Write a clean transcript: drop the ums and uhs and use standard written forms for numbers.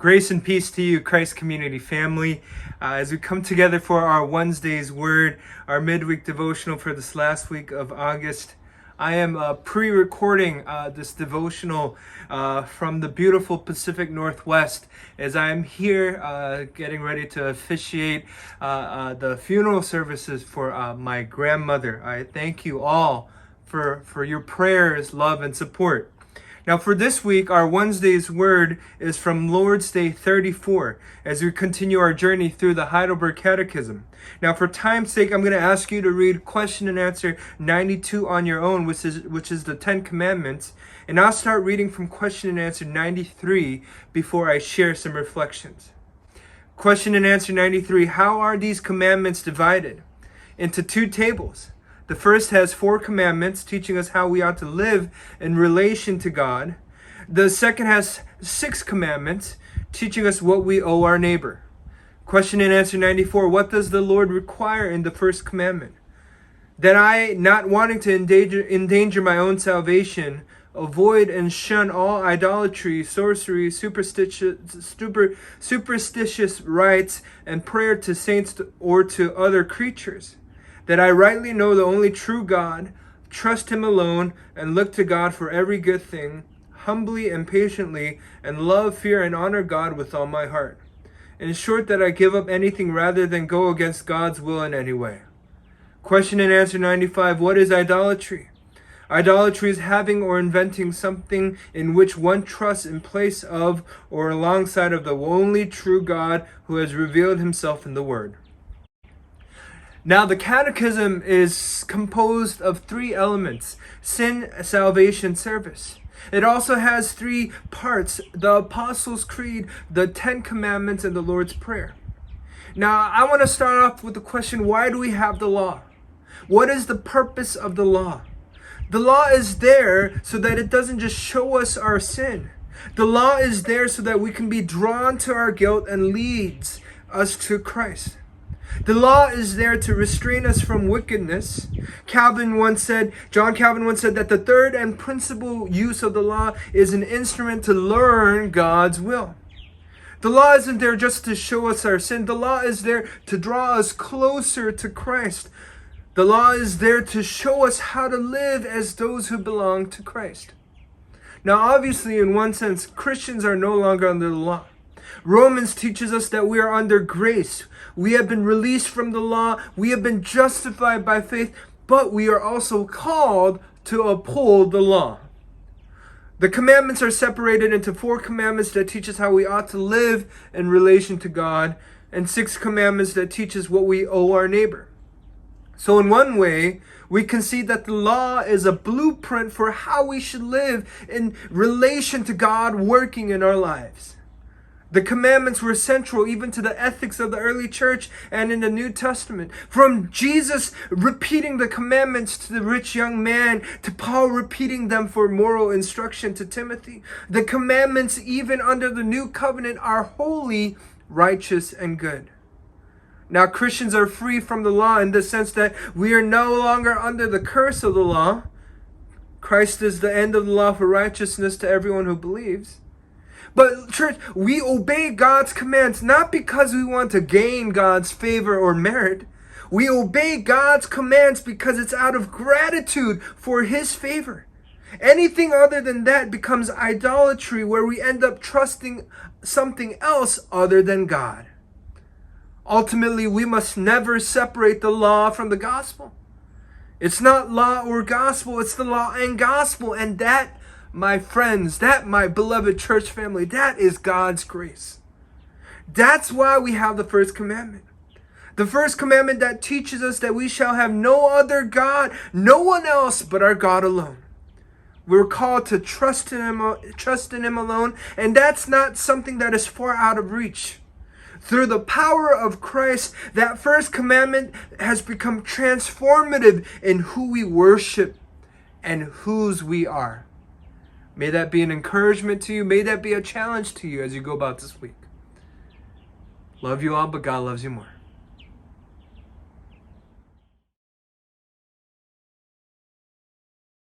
Grace and peace to you, Christ Community family. As we come together for our Wednesday's Word, our midweek devotional for this last week of August, I am pre-recording this devotional from the beautiful Pacific Northwest as I am here getting ready to officiate the funeral services for my grandmother. I thank you all for your prayers, love, and support. Now for this week, our Wednesday's Word is from Lord's Day 34 as we continue our journey through the Heidelberg Catechism. Now for time's sake, I'm going to ask you to read question and answer 92 on your own, which is the 10 Commandments. And I'll start reading from question and answer 93 before I share some reflections. Question and answer 93, how are these commandments divided? Into two tables. The first has 4 commandments teaching us how we ought to live in relation to God. The second has 6 commandments teaching us what we owe our neighbor. Question and answer 94, what does the Lord require in the first commandment? That I, not wanting to endanger my own salvation, avoid and shun all idolatry, sorcery, superstitious rites, and prayer to saints or to other creatures. That I rightly know the only true God, trust Him alone, and look to God for every good thing, humbly and patiently, and love, fear, and honor God with all my heart. In short, that I give up anything rather than go against God's will in any way. Question and answer 95, what is idolatry? Idolatry is having or inventing something in which one trusts in place of or alongside of the only true God who has revealed Himself in the Word. Now, the Catechism is composed of 3 elements: sin, salvation, service. It also has 3 parts: the Apostles' Creed, the 10 Commandments, and the Lord's Prayer. Now, I want to start off with the question, why do we have the law? What is the purpose of the law? The law is there so that it doesn't just show us our sin. The law is there so that we can be drawn to our guilt and leads us to Christ. The law is there to restrain us from wickedness. John Calvin once said that the third and principal use of the law is an instrument to learn God's will. The law isn't there just to show us our sin. The law is there to draw us closer to Christ. The law is there to show us how to live as those who belong to Christ. Now, obviously, in one sense, Christians are no longer under the law. Romans teaches us that we are under grace. We have been released from the law. We have been justified by faith, but we are also called to uphold the law. The commandments are separated into 4 commandments that teach us how we ought to live in relation to God, and 6 commandments that teach us what we owe our neighbor. So in one way, we can see that the law is a blueprint for how we should live in relation to God working in our lives. The commandments were central even to the ethics of the early church and in the New Testament. From Jesus repeating the commandments to the rich young man, to Paul repeating them for moral instruction to Timothy. The commandments, even under the New Covenant, are holy, righteous, and good. Now, Christians are free from the law in the sense that we are no longer under the curse of the law. Christ is the end of the law for righteousness to everyone who believes. But church, we obey God's commands not because we want to gain God's favor or merit. We obey God's commands because it's out of gratitude for His favor. Anything other than that becomes idolatry, where we end up trusting something else other than God. Ultimately, we must never separate the law from the gospel. It's not law or gospel, it's the law and gospel. And that, my friends, that, my beloved church family, that is God's grace. That's why we have the first commandment. The first commandment that teaches us that we shall have no other God, no one else but our God alone. We're called to trust in Him alone, and that's not something that is far out of reach. Through the power of Christ, that first commandment has become transformative in who we worship and whose we are. May that be an encouragement to you. May that be a challenge to you as you go about this week. Love you all, but God loves you more.